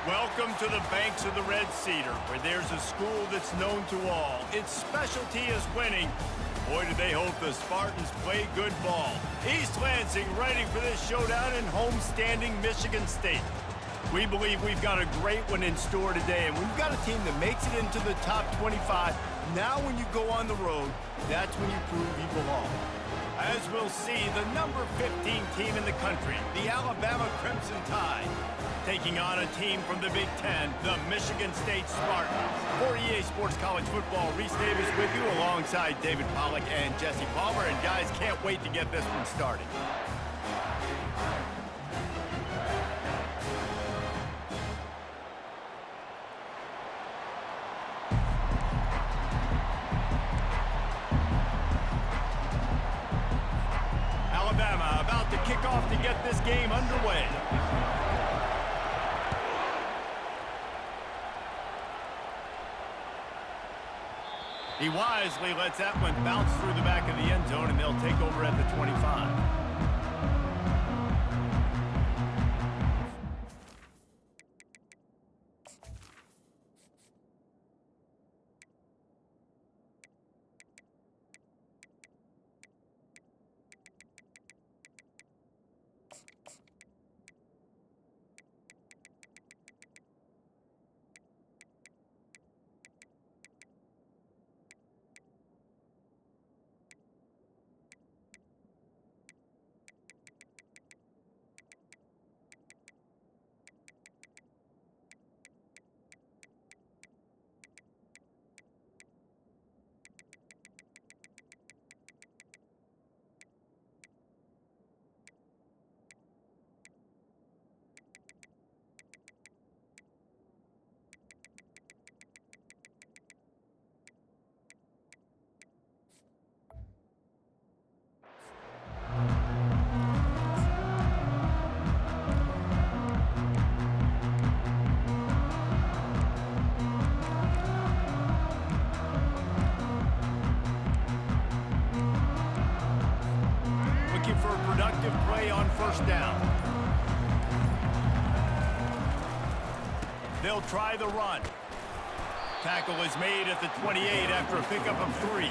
Welcome to the banks of the Red Cedar, where there's a school that's known to all. Its specialty is winning. Boy, do they hope the Spartans play good ball. East Lansing ready for this showdown in homestanding Michigan State. We believe we've got a great one in store today, and we've got a team that makes it into the top 25. Now when you go on the road, that's when you prove you belong. As we'll see, the number 15 team in the country, the Alabama Crimson Tide, taking on a team from the Big Ten, the Michigan State Spartans. For EA Sports College Football, Reese Davis with you alongside David Pollack and Jesse Palmer. And guys, can't wait to get this one started. Alabama about to kick off to get this game underway. He wisely lets that one bounce through the back of the end zone, and they'll take over at the 25. For a productive play on first down. They'll try the run. Tackle is made at the 28 after a pickup of 3.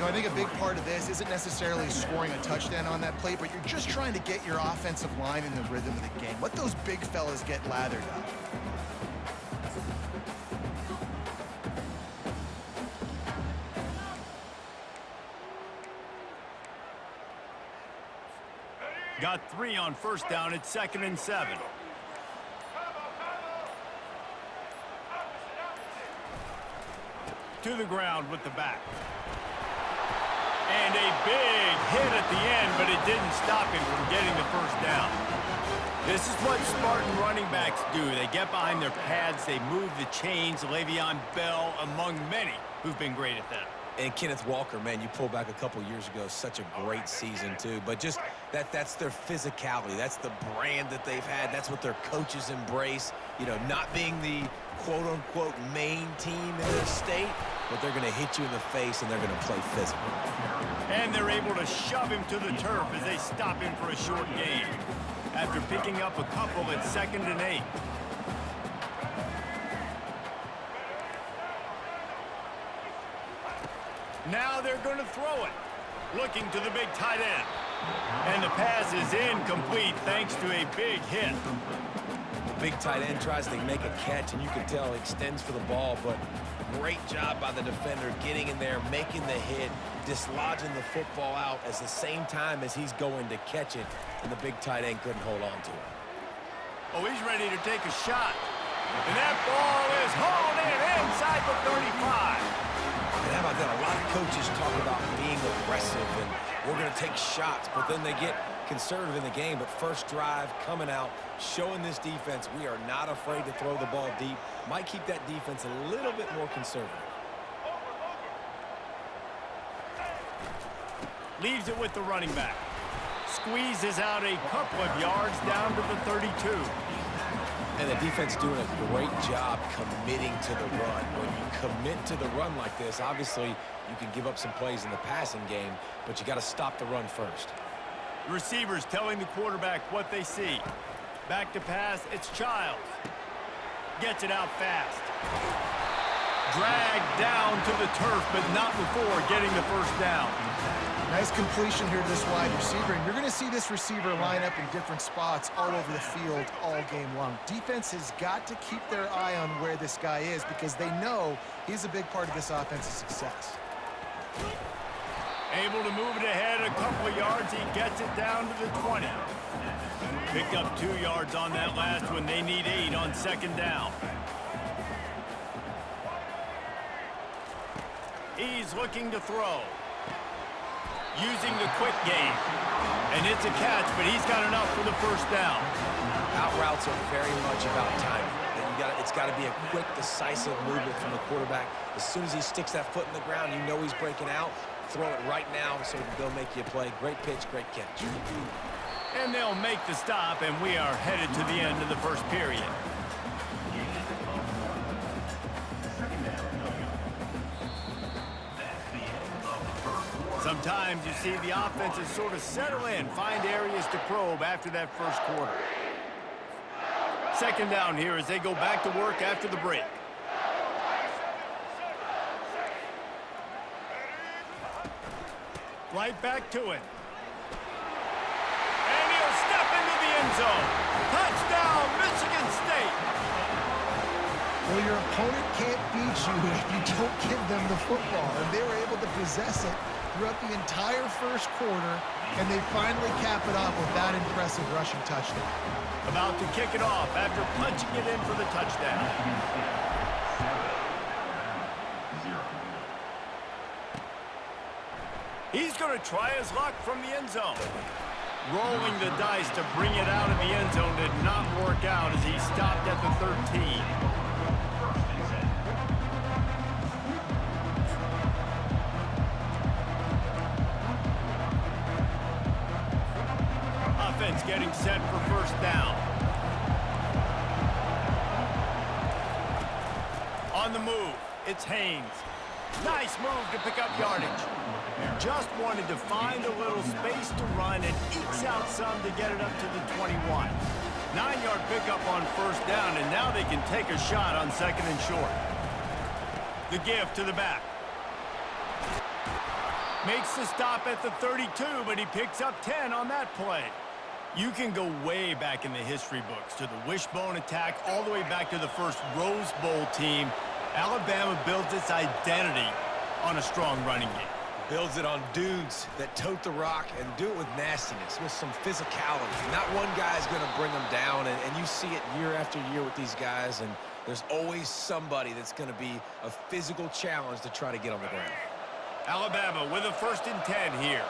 I think a big part of this isn't necessarily scoring a touchdown on that play, but you're just trying to get your offensive line in the rhythm of the game. Let those big fellas get lathered up. Got 3 on first down. It's 2nd and 7. To the ground with the back. And a big hit at the end, but it didn't stop him from getting the first down. This is what Spartan running backs do. They get behind their pads, they move the chains. Le'Veon Bell among many who've been great at that. And Kenneth Walker, man, you pull back a couple years ago, such a great season too. But just that's their physicality. That's the brand that they've had. That's what their coaches embrace. You know, not being the quote-unquote main team in their state, but they're going to hit you in the face and they're going to play physical. And they're able to shove him to the turf as they stop him for a short gain. After picking up a couple, it's 2nd and 8. Now they're going to throw it. Looking to the big tight end. And the pass is incomplete thanks to a big hit. The big tight end tries to make a catch, and you can tell he extends for the ball, but great job by the defender getting in there, making the hit, dislodging the football out at the same time as he's going to catch it, and the big tight end couldn't hold on to it. Oh, he's ready to take a shot. And that ball is hauled in inside the 35. And how about that? A lot of coaches talk about being aggressive and we're going to take shots, but then they get conservative in the game. But first drive, coming out, showing this defense we are not afraid to throw the ball deep. Might keep that defense a little bit more conservative. Leaves it with the running back. Squeezes out a couple of yards down to the 32. And the defense doing a great job committing to the run. When you commit to the run like this, obviously you can give up some plays in the passing game, but you got to stop the run first. Receivers telling the quarterback what they see. Back to pass, it's Childs. Gets it out fast. Dragged down to the turf, but not before getting the first down. Nice completion here to this wide receiver, and you're going to see this receiver line up in different spots all over the field all game long. Defense has got to keep their eye on where this guy is because they know he's a big part of this offense's success. Able to move it ahead a couple of yards. He gets it down to the 20. Picked up 2 yards on that last one. They need 8 on second down. He's looking to throw. Using the quick game. And it's a catch, but he's got enough for the first down. Out routes are very much about timing. It's got to be a quick, decisive movement from the quarterback. As soon as he sticks that foot in the ground, you know he's breaking out. Throw it right now so they'll make you a play. Great pitch, great catch. And they'll make the stop, and we are headed to the end of the first period. Sometimes you see the offenses sort of settle in, find areas to probe after that first quarter. Second down here as they go back to work after the break. Right back to it. And he'll step into the end zone. Touchdown, Michigan State. Well, your opponent can't beat you if you don't give them the football, and they were able to possess it throughout the entire first quarter, and they finally cap it off with that impressive rushing touchdown. About to kick it off after punching it in for the touchdown. He's going to try his luck from the end zone. Rolling the dice to bring it out of the end zone did not work out as he stopped at the 13. Offense getting set for first down. On the move, it's Haynes. Nice move to pick up yardage. Just wanted to find a little space to run and ekes out some to get it up to the 21. 9-yard pickup on first down, and now they can take a shot on second and short. The give to the back. Makes the stop at the 32, but he picks up 10 on that play. You can go way back in the history books to the wishbone attack all the way back to the first Rose Bowl team. Alabama builds its identity on a strong running game. Builds it on dudes that tote the rock and do it with nastiness, with some physicality. Not one guy's going to bring them down, and you see it year after year with these guys, and there's always somebody that's going to be a physical challenge to try to get on the ground. Alabama with a 1st and 10 here.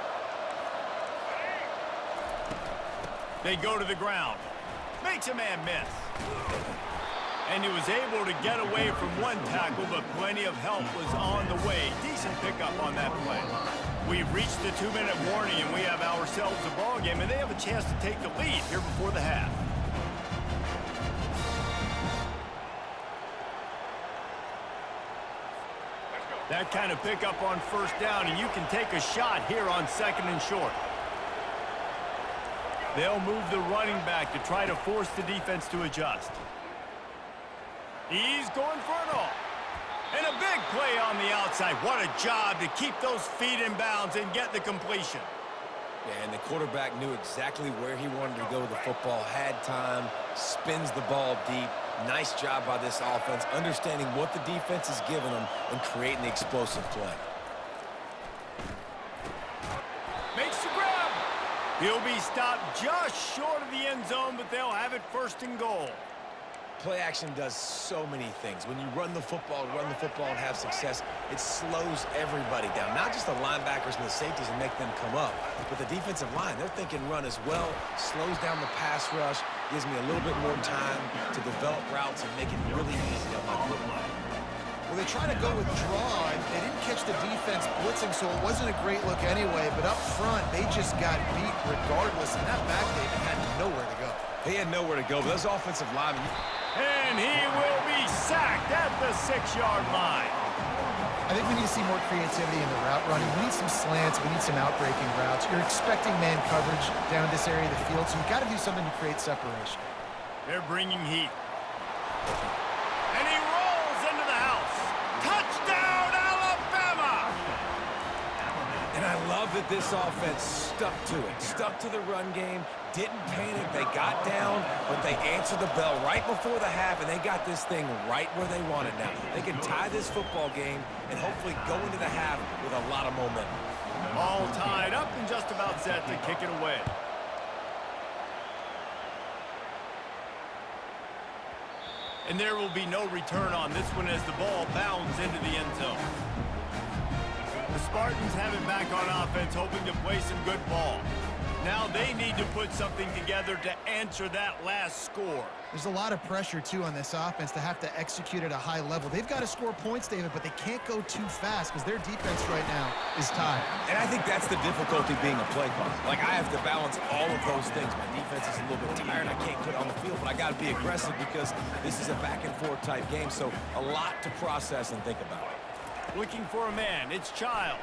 They go to the ground. Makes a man miss. And he was able to get away from one tackle, but plenty of help was on the way. Decent pickup on that play. We've reached the 2-minute warning, and we have ourselves a ball game, and they have a chance to take the lead here before the half. That kind of pickup on first down, and you can take a shot here on second and short. They'll move the running back to try to force the defense to adjust. He's going for it all. And a big play on the outside. What a job to keep those feet in bounds and get the completion. Yeah, and the quarterback knew exactly where he wanted to go with the football, had time, spins the ball deep. Nice job by this offense, understanding what the defense is giving them and creating the explosive play. Makes the grab. He'll be stopped just short of the end zone, but they'll have it 1st and goal. Play action does so many things. When you run the football and have success, it slows everybody down. Not just the linebackers and the safeties and make them come up, but the defensive line. They're thinking run as well, slows down the pass rush, gives me a little bit more time to develop routes and make it really easy on my quarterback. Well, they try to go with draw, and they didn't catch the defense blitzing, so it wasn't a great look anyway. But up front, they just got beat regardless, and that back David had nowhere to go. He had nowhere to go, but those offensive linemen... And he will be sacked at the 6-yard line. I think we need to see more creativity in the route running. We need some slants. We need some outbreaking routes. You're expecting man coverage down this area of the field, so you've got to do something to create separation. They're bringing heat. that this offense stuck to it, stuck to the run game, didn't panic. They got down, but they answered the bell right before the half, and they got this thing right where they want it now. They can tie this football game and hopefully go into the half with a lot of momentum. All tied up and just about set to kick it away. And there will be no return on this one as the ball bounds into the end zone. The Spartans have it back on offense, hoping to play some good ball. Now they need to put something together to answer that last score. There's a lot of pressure, too, on this offense to have to execute at a high level. They've got to score points, David, but they can't go too fast because their defense right now is tired. And I think that's the difficulty being a play caller. Like, I have to balance all of those things. My defense is a little bit tired. I can't put it on the field, but I got to be aggressive because this is a back-and-forth type game, so a lot to process and think about. Looking for a man. It's Childs.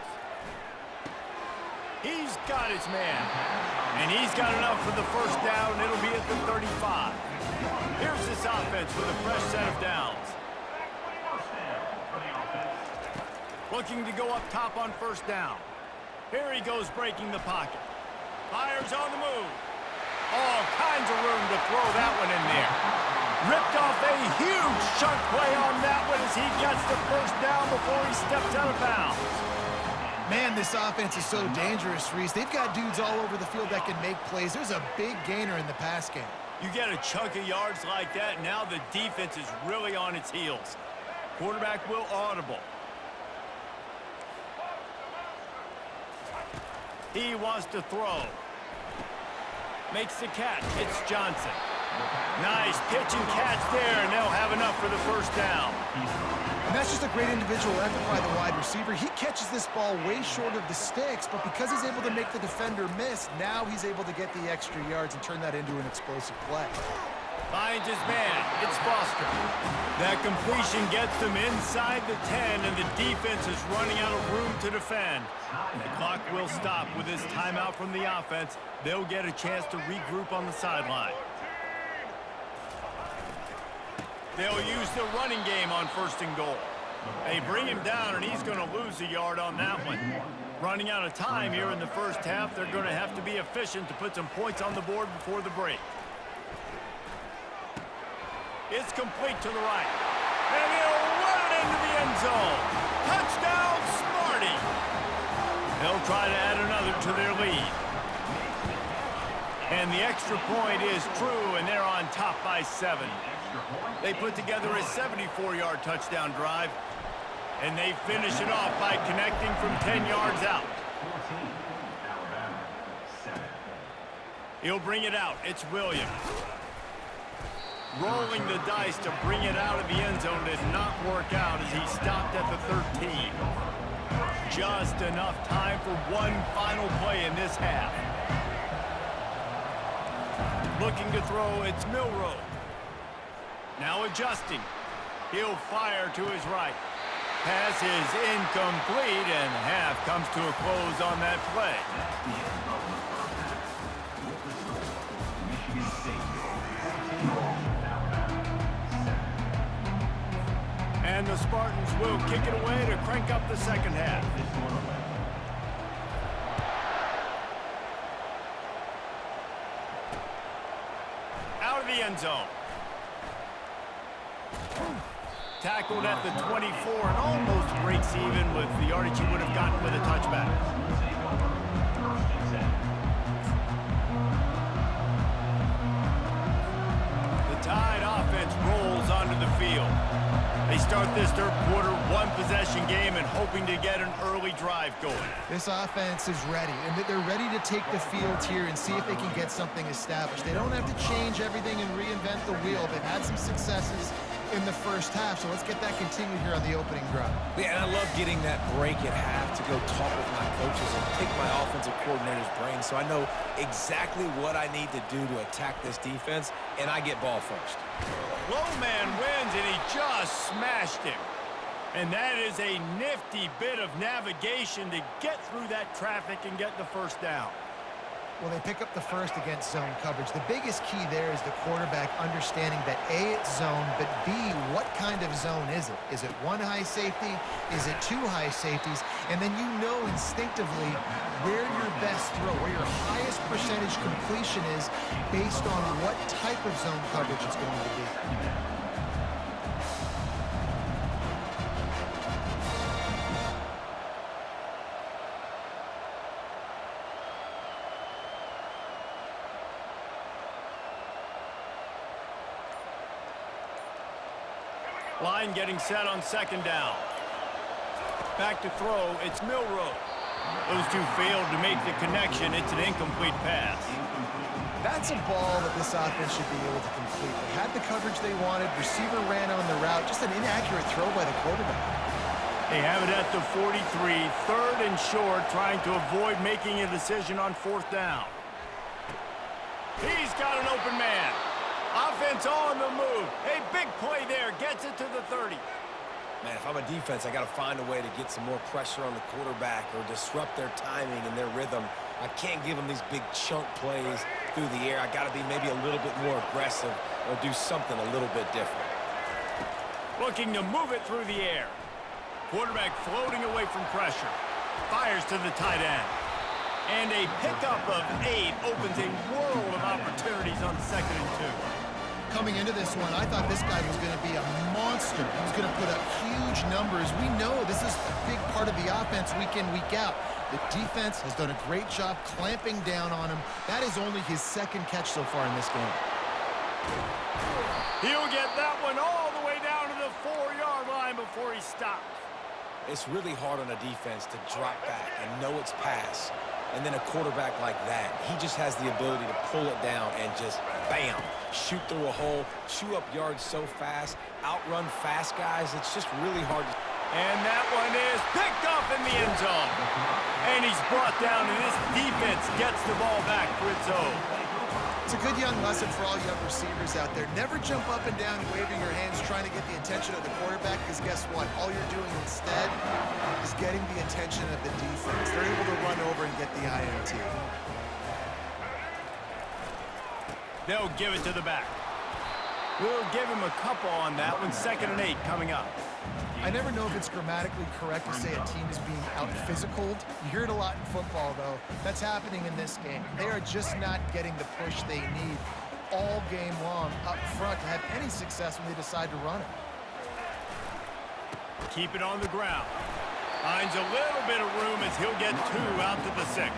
He's got his man. And he's got enough for the first down. It'll be at the 35. Here's this offense with a fresh set of downs. Looking to go up top on first down. Here he goes breaking the pocket. Fires on the move. All kinds of room to throw that one in there. Ripped off a huge chunk play on that one as he gets the first down before he steps out of bounds. Man, this offense is so dangerous, Reese. They've got dudes all over the field that can make plays. There's a big gainer in the pass game. You get a chunk of yards like that, now the defense is really on its heels. Quarterback will audible. He wants to throw. Makes the catch. It's Johnson. Nice pitch and catch there, and they'll have enough for the first down. And that's just a great individual effort by the wide receiver. He catches this ball way short of the sticks, but because he's able to make the defender miss, now he's able to get the extra yards and turn that into an explosive play. Finds his man. It's Foster. That completion gets them inside the 10, and the defense is running out of room to defend. The clock will stop with this timeout from the offense. They'll get a chance to regroup on the sideline. They'll use the running game on first and goal. They bring him down, and he's going to lose a yard on that one. Running out of time here in the first half, they're going to have to be efficient to put some points on the board before the break. It's complete to the right. And he'll run it into the end zone. Touchdown, Smarty. They'll try to add another to their lead. And the extra point is true, and they're on top by 7. They put together a 74-yard touchdown drive, and they finish it off by connecting from 10 yards out. He'll bring it out. It's Williams. Rolling the dice to bring it out of the end zone did not work out as he stopped at the 13. Just enough time for one final play in this half. Looking to throw, it's Milroe. Now adjusting. He'll fire to his right. Pass is incomplete, and half comes to a close on that play. And the Spartans will kick it away to crank up the second half. Out of the end zone. Tackled at the 24 and almost breaks even with the yardage he would have gotten with a touchback. The Tide offense rolls onto the field. They start this third quarter one-possession game and hoping to get an early drive going. This offense is ready, and they're ready to take the field here and see if they can get something established. They don't have to change everything and reinvent the wheel. They've had some successes in the first half, so let's get that continued here on the opening drive. Yeah, and I love getting that break at half to go talk with my coaches and pick my offensive coordinator's brain so I know exactly what I need to do to attack this defense, and I get ball first. Low man wins, and he just smashed him. And that is a nifty bit of navigation to get through that traffic and get the first down. Well, they pick up the first against zone coverage. The biggest key there is the quarterback understanding that A, it's zone, but B, what kind of zone is it? Is it one high safety? Is it two high safeties? And then you know instinctively where your best throw, where your highest percentage completion is based on what type of zone coverage it's going to be. Line getting set on second down. Back to throw, it's Milrow. Those two failed to make the connection. It's an incomplete pass. That's a ball that this offense should be able to complete. They had the coverage they wanted. Receiver ran on the route. Just an inaccurate throw by the quarterback. They have it at the 43, third and short, trying to avoid making a decision on fourth down. He's got an open man. Offense on the move. A big play there. Gets it to the 30. Man, if I'm a defense, I got to find a way to get some more pressure on the quarterback or disrupt their timing and their rhythm. I can't give them these big chunk plays through the air. I got to be maybe a little bit more aggressive or do something a little bit different. Looking to move it through the air. Quarterback floating away from pressure. Fires to the tight end. And a pickup of 8 opens a world of opportunities on second and 2. Coming into this one, I thought this guy was going to be a monster. He was going to put up huge numbers. We know this is a big part of the offense week in, week out. The defense has done a great job clamping down on him. That is only his second catch so far in this game. He'll get that one all the way down to the 4-yard line before he stopped. It's really hard on a defense to drop back and know it's pass. And then a quarterback like that, he just has the ability to pull it down and just, bam, shoot through a hole, chew up yards so fast, outrun fast guys. It's just really hard to... And that one is picked up in the end zone. And he's brought down, and this defense gets the ball back for its own. It's a good young lesson for all young receivers out there. Never jump up and down waving your hands trying to get the attention of the quarterback, because guess what? All you're doing instead is getting the attention of the defense. They're able to run over and get the INT. They'll give it to the back. We'll give him a couple on that one. 2nd and 8 coming up. I never know if it's grammatically correct to say a team is being out-physicaled. You hear it a lot in football, though. That's happening in this game. They are just not getting the push they need all game long up front to have any success when they decide to run it. Keep it on the ground. Finds a little bit of room as he'll get 2 out to the 6.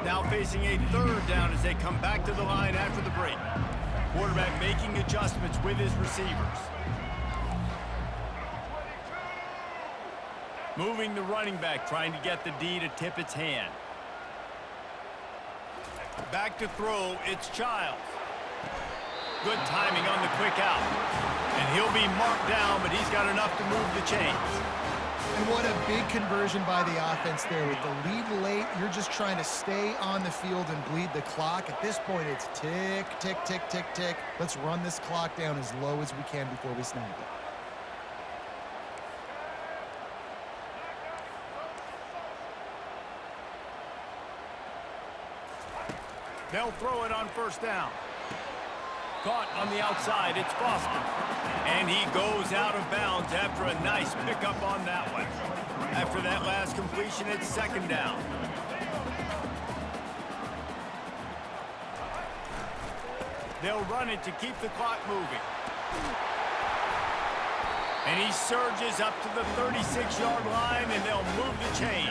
Now facing a 3rd down as they come back to the line after the break. Quarterback making adjustments with his receivers. Moving the running back, trying to get the D to tip its hand. Back to throw, it's Childs. Good timing on the quick out. And he'll be marked down, but he's got enough to move the chains. And what a big conversion by the offense there. With the lead late, you're just trying to stay on the field and bleed the clock. At this point, it's tick, tick, tick, tick, tick. Let's run this clock down as low as we can before we snap it. They'll throw it on 1st down. Caught on the outside, it's Foster. And he goes out of bounds after a nice pickup on that one. After that last completion, it's 2nd down. They'll run it to keep the clock moving. And he surges up to the 36-yard line, and they'll move the chain.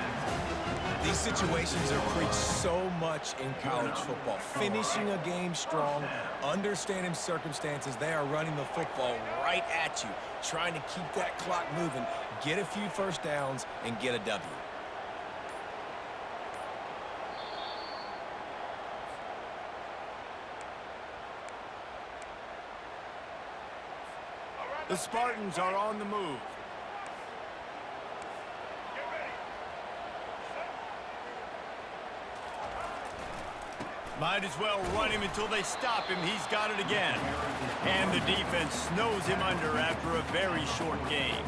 These situations are preached so much in college football. Finishing a game strong, understanding circumstances. They are running the football right at you, trying to keep that clock moving, get a few 1st downs, and get a W. The Spartans are on the move. Might as well run him until they stop him. He's got it again. And the defense snows him under after a very short game.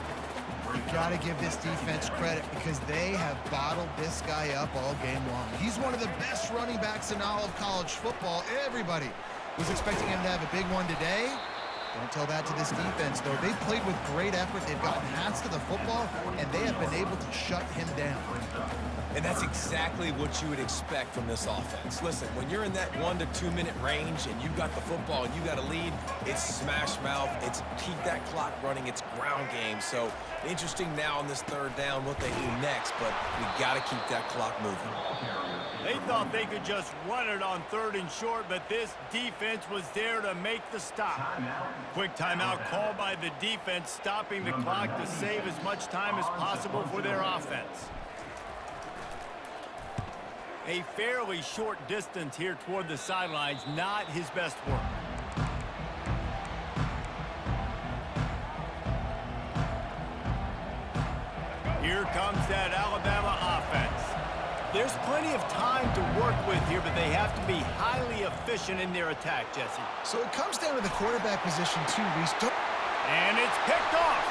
You got to give this defense credit because they have bottled this guy up all game long. He's one of the best running backs in all of college football. Everybody was expecting him to have a big one today. Don't tell that to this defense, though. They've played with great effort. They've gotten hats to the football, and they have been able to shut him down. And that's exactly what you would expect from this offense. Listen, when you're in that 1 to 2 minute range and you've got the football and you got a lead, it's smash mouth, it's keep that clock running, it's ground game. So interesting now on this third down what they do next, but we got to keep that clock moving. They thought they could just run it on 3rd and short, but this defense was there to make the stop. Quick timeout called by the defense, stopping the clock to save as much time as possible for their offense. A fairly short distance here toward the sidelines, not his best work. Here comes that Alabama offense. There's plenty of time to work with here, but they have to be highly efficient in their attack, Jesse. So it comes down to the quarterback position, too, Reese. And it's picked off.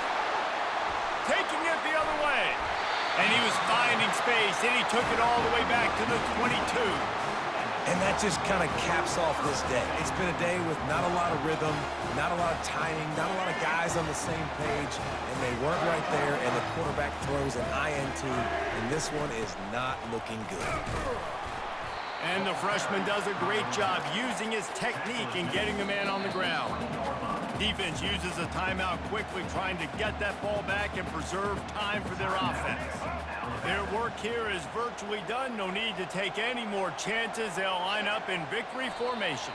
Taking it the other way. And he was finding space, and he took it all the way back to the 22. And that just kind of caps off this day. It's been a day with not a lot of rhythm, not a lot of timing, not a lot of guys on the same page, and they weren't right there, and the quarterback throws an INT, and this one is not looking good. And the freshman does a great job using his technique and getting the man on the ground. Defense uses a timeout quickly, trying to get that ball back and preserve time for their offense. Their work here is virtually done. No need to take any more chances. They'll line up in victory formation.